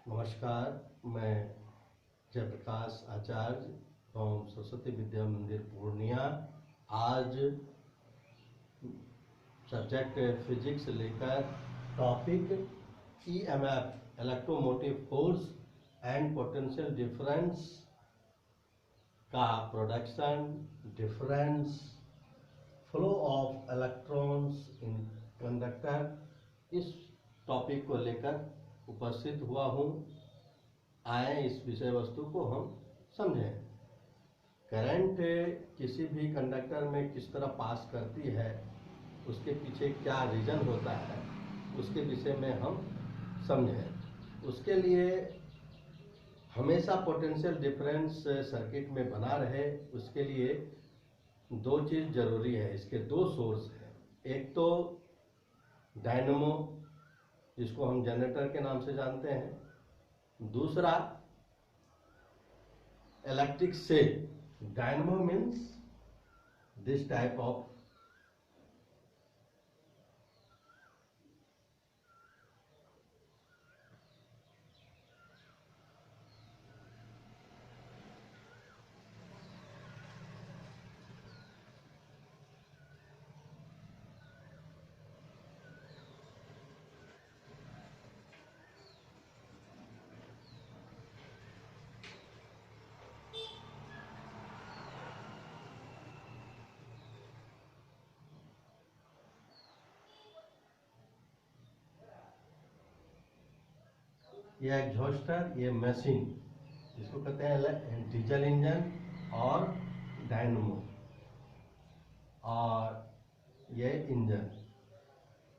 नमस्कार, मैं जयप्रकाश आचार्य फ्रॉम सरस्वती विद्या मंदिर पूर्णिया। आज सब्जेक्ट फिजिक्स लेकर topic EMF electromotive force and potential difference का प्रोडक्शन, difference, flow of electrons in conductor, इस टॉपिक को लेकर उपस्थित हुआ हूँ। आए इस विषय वस्तु को हम समझें। करंट किसी भी कंडक्टर में किस तरह पास करती है, उसके पीछे क्या रीजन होता है, उसके विषय में हम समझें। उसके लिए हमेशा पोटेंशियल डिफरेंस सर्किट में बना रहे, उसके लिए दो चीज़ जरूरी है। इसके दो सोर्स हैं। एक तो डायनेमो, जिसको हम जनरेटर के नाम से जानते हैं। दूसरा electric cell. Dynamo means this type of ये एग्जॉस्टर, ये मशीन, जिसको कहते हैं डीजल इंजन और डायनेमो, और ये इंजन।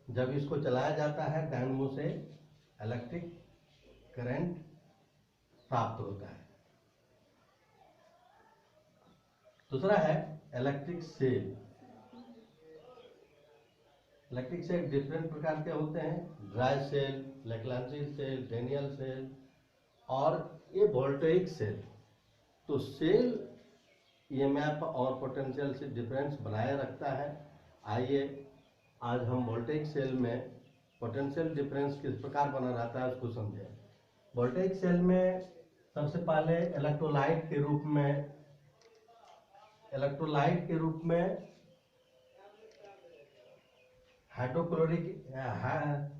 जब इसको चलाया जाता है, डायनेमो से इलेक्ट्रिक करंट प्राप्त होता है। दूसरा है electric cell. Electric cell different प्रकार के होते हैं। Dry cell, Leclanche cell, Daniell cell और ये वोल्टेइक सेल। तो सेल EMF और पोटेंशियल से डिफरेंस बनाए रखता है। आइए आज हम वोल्टेइक सेल में पोटेंशियल डिफरेंस किस प्रकार बना रहता है उसको समझें। वोल्टेइक सेल में सबसे पहले इलेक्ट्रोलाइट के रूप में हाइड्रोक्लोरिक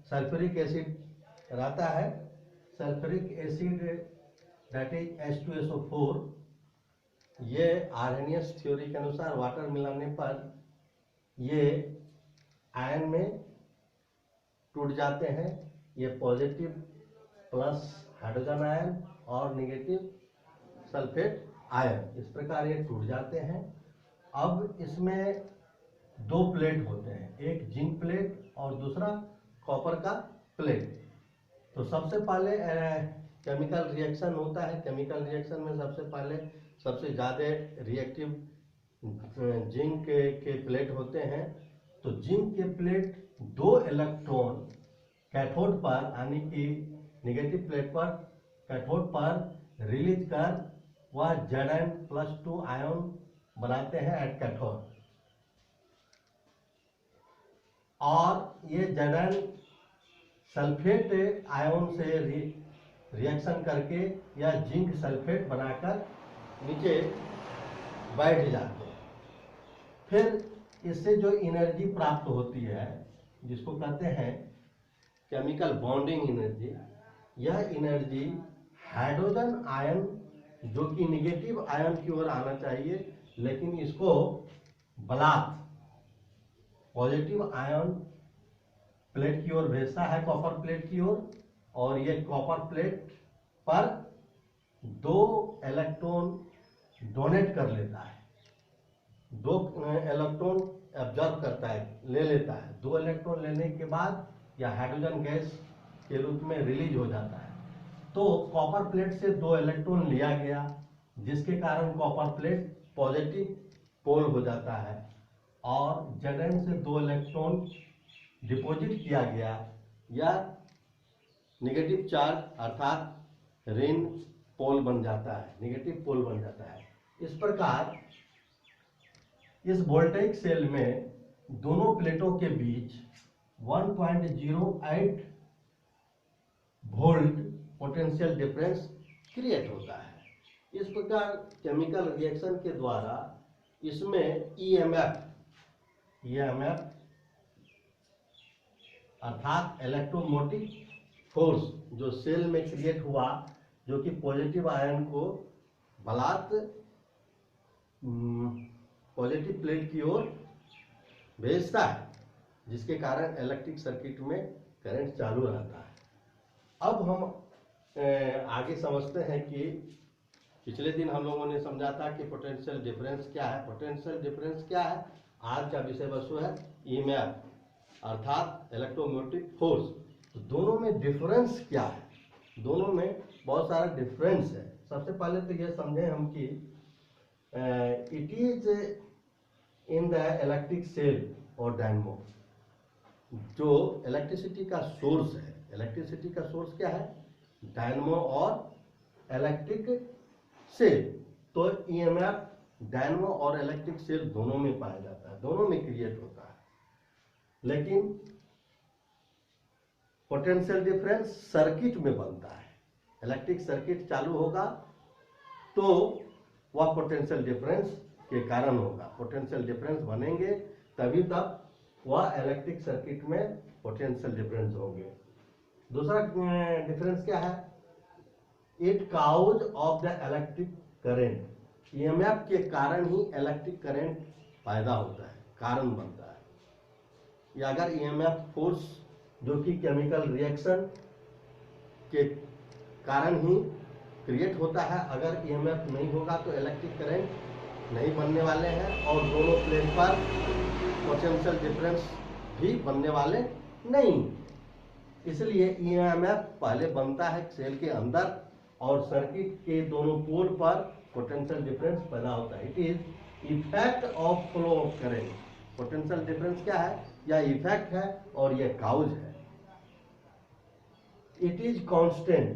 सल्फ्यूरिक एसिड रहता है। Sulphuric acid that is H2SO4। ये आर्हेनियस थ्योरी के अनुसार वाटर मिलाने पर ये आयन में टूट जाते हैं। ये पॉजिटिव प्लस हाइड्रोजन आयन और नेगेटिव सल्फेट आयन, इस प्रकार ये टूट जाते हैं। अब इसमें दो प्लेट होते हैं, एक जिंक प्लेट और दूसरा कॉपर का प्लेट। तो सबसे पहले केमिकल रिएक्शन होता है। केमिकल रिएक्शन में सबसे ज़्यादा रिएक्टिव जिंक के प्लेट होते हैं। तो जिंक के प्लेट दो इलेक्ट्रॉन कैथोड पर, यानी कि नेगेटिव प्लेट पर कैथोड पर रिलीज कर वह Zn+2 आयन बनाते हैं एट कैथोड। और ये Zn सल्फेट आयन से रिएक्शन करके या जिंक सल्फेट बनाकर नीचे बैठ जाते हैं। फिर इससे जो एनर्जी प्राप्त होती है, जिसको कहते हैं केमिकल बॉन्डिंग एनर्जी, यह एनर्जी हाइड्रोजन आयन, जो कि निगेटिव आयन की ओर आना चाहिए, लेकिन इसको ब्लास्ट पॉजिटिव आयन प्लेट की ओर भेजता है, कॉपर प्लेट की ओर। और ये कॉपर प्लेट पर दो इलेक्ट्रॉन डोनेट कर लेता है, दो इलेक्ट्रॉन एब्जॉर्ब करता है, ले लेता है। दो इलेक्ट्रॉन लेने के बाद यह हाइड्रोजन गैस के रूप में रिलीज हो जाता है। तो कॉपर प्लेट से दो इलेक्ट्रॉन लिया गया, जिसके कारण कॉपर प्लेट पॉजिटिव पोल हो जाता है, और Zn से दो इलेक्ट्रॉन डिपॉजिट किया गया, या नेगेटिव चार्ज अर्थात ऋण पोल बन जाता है, नेगेटिव पोल बन जाता है। इस प्रकार इस वोल्टेइक सेल में दोनों प्लेटों के बीच 1.08 वोल्ट पोटेंशियल डिफरेंस क्रिएट होता है। इस प्रकार केमिकल रिएक्शन के द्वारा इसमें ईएमएफ अर्थात इलेक्ट्रोमोटिव फोर्स जो सेल में क्रिएट हुआ, जो कि पॉजिटिव आयन को बलात् पॉजिटिव प्लेट की ओर भेजता है, जिसके कारण इलेक्ट्रिक सर्किट में करंट चालू रहता है। अब हम आगे समझते हैं कि पिछले दिन हम लोगों ने समझा था कि पोटेंशियल डिफरेंस क्या है। पोटेंशियल डिफरेंस क्या है? आज का विषय वस्तु है ईएमएफ अर्थात इलेक्ट्रोमोटिव फोर्स। तो दोनों में डिफरेंस क्या है? दोनों में बहुत सारा डिफरेंस है। सबसे पहले तो यह समझें हम कि it is in the electric cell और डायनेमो। जो इलेक्ट्रिसिटी का सोर्स है, इलेक्ट्रिसिटी का सोर्स क्या है? डायनेमो और इलेक्ट्रिक सेल। तो ईएमएफ डायनेमो और इलेक्ट्रिक सेल दोनों में पाया जाता है, दोनों में क्रिएट होता है। लेकिन पोटेंशियल डिफरेंस सर्किट में बनता है। इलेक्ट्रिक सर्किट चालू होगा तो वह पोटेंशियल डिफरेंस के कारण होगा। पोटेंशियल डिफरेंस बनेंगे तभी तक वह इलेक्ट्रिक सर्किट में पोटेंशियल डिफरेंस होंगे। दूसरा डिफरेंस क्या है? It cause of the electric current. EMF के कारण ही इलेक्ट्रिक करंट पैदा होता है, कारण बनता है। या अगर ईएमएफ फोर्स जो कि केमिकल रिएक्शन के कारण ही क्रिएट होता है, अगर ईएमएफ नहीं होगा तो इलेक्ट्रिक करंट नहीं बनने वाले हैं और दोनों प्लेट पर पोटेंशियल डिफरेंस भी बनने वाले नहीं। इसलिए ईएमएफ पहले बनता है सेल के अंदर और सर्किट के दोनों पोल पर पोटेंशियल डिफरेंस पैदा होता है। It is effect of flow of current. Potential difference क्या है? यह इफेक्ट है और यह काउज है। इट इज कांस्टेंट,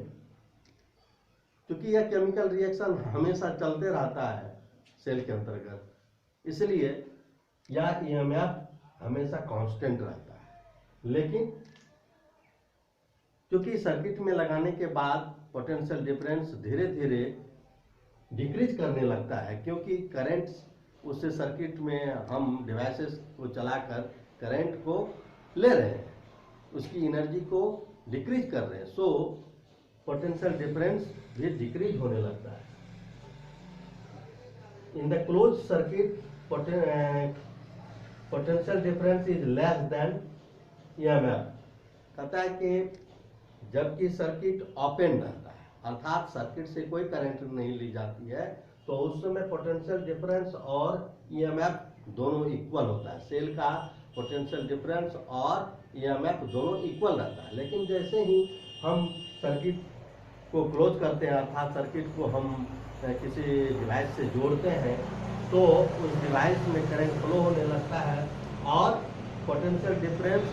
क्योंकि यह केमिकल रिएक्शन हमेशा चलते रहता है सेल के अंतर्गत, इसलिए यह ईएमएफ हमेशा कांस्टेंट रहता है। लेकिन क्योंकि सर्किट में लगाने के बाद पोटेंशियल डिफरेंस धीरे धीरे डिक्रीज करने लगता है, क्योंकि करंट उससे सर्किट में हम डिवाइसेस को चलाकर करंट को ले रहे हैं, उसकी एनर्जी को डिक्रीज कर रहे हैं। सो पोटेंशियल डिफरेंस भी डिक्रीज होने लगता है। इन the close circuit potential difference is less than EMF. कहता है कि जबकि सर्किट ओपन रहता है, अर्थात सर्किट से कोई करंट नहीं ली जाती है, तो उस समय पोटेंशियल डिफरेंस और ईएमएफ दोनों इक्वल होता है। सेल का पोटेंशियल डिफरेंस और ईएमएफ दोनों इक्वल रहता है। लेकिन जैसे ही हम सर्किट को क्लोज करते हैं, अर्थात सर्किट को हम किसी डिवाइस से जोड़ते हैं, तो उस डिवाइस में करंट फ्लो होने लगता है और पोटेंशियल डिफरेंस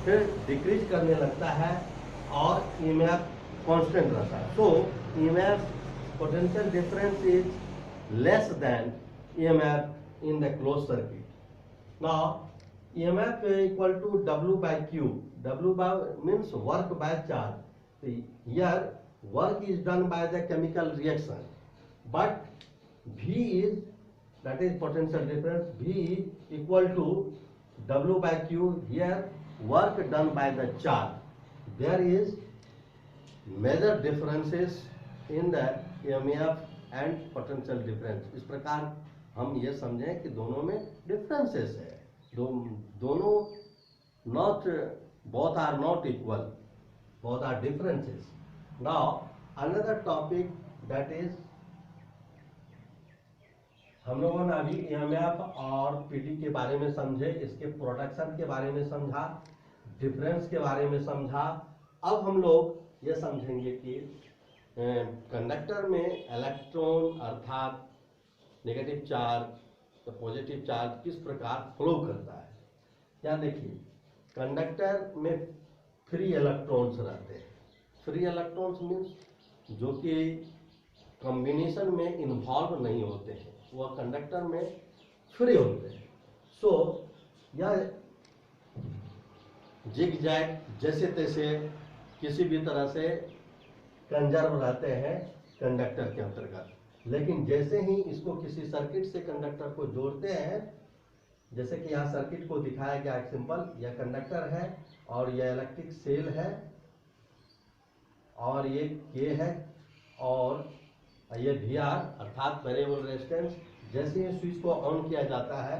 फिर डिक्रीज करने लगता है और ईएमएफ कांस्टेंट रहता है। So EMF potential difference is less than EMF in the close circuit. Now EMF equal to W by Q. W by means work by charge. Here work is done by the chemical reaction, but V is, that is potential difference, V is equal to W by Q. Here work done by the charge. There is major differences in the EMF and potential difference. इस प्रकार हम ये समझें कि दोनों में differences है, दोनों not, both are not equal, both are differences. Now another topic that is, हम लोगों ने अभी ईएमएफ और पीटी के बारे में समझे, इसके प्रोडक्शन के बारे में समझा, डिफरेंस के बारे में समझा। अब हम लोग ये समझेंगे कि कंडक्टर में इलेक्ट्रॉन अर्थात नेगेटिव चार्ज तो पॉजिटिव चार्ज किस प्रकार फ्लो करता है। यहाँ देखिए, कंडक्टर में फ्री इलेक्ट्रॉन्स रहते हैं। फ्री इलेक्ट्रॉन्स मीन्स जो कि कॉम्बिनेशन में इन्वॉल्व नहीं होते हैं, वह कंडक्टर में फ्री होते हैं। सो यह जिग जैग जैसे तैसे किसी भी तरह से कंजर्व रहते हैं कंडक्टर के अंतर्गत। लेकिन जैसे ही इसको किसी सर्किट से कंडक्टर को जोड़ते हैं, जैसे कि यहाँ सर्किट को दिखाया गया एक सिंपल, यह कंडक्टर है और यह इलेक्ट्रिक सेल है और ये के है और ये VR अर्थात वेरिएबल रेजिस्टेंस। जैसे ही स्विच को ऑन किया जाता है,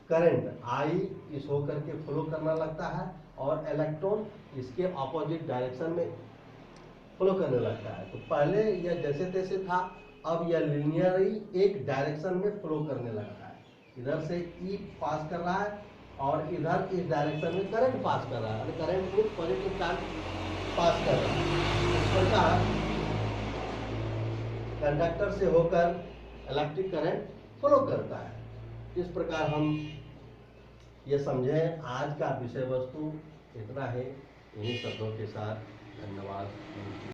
करंट I इस होकर के फ्लो करना लगता है और इलेक्ट्रॉन इसके ऑपोजिट डायरेक्शन में फ्लो करने लगता है। तो पहले यह जैसे तैसे था, अब यह लीनियरली एक डायरेक्शन में फ्लो करने लगता है। इधर से E पास कर रहा है और इधर इस डायरेक्शन में करंट पास कर रहा है, करंट में पॉजिटिव चार्ज पास कर रहा है। इस प्रकार कंडक्टर से होकर इलेक्ट्रिक करंट फ्लो करता है। इस प्रकार हम ये समझें। आज का विषय वस्तु इतना है। इन्हीं शब्दों के साथ धन्यवाद।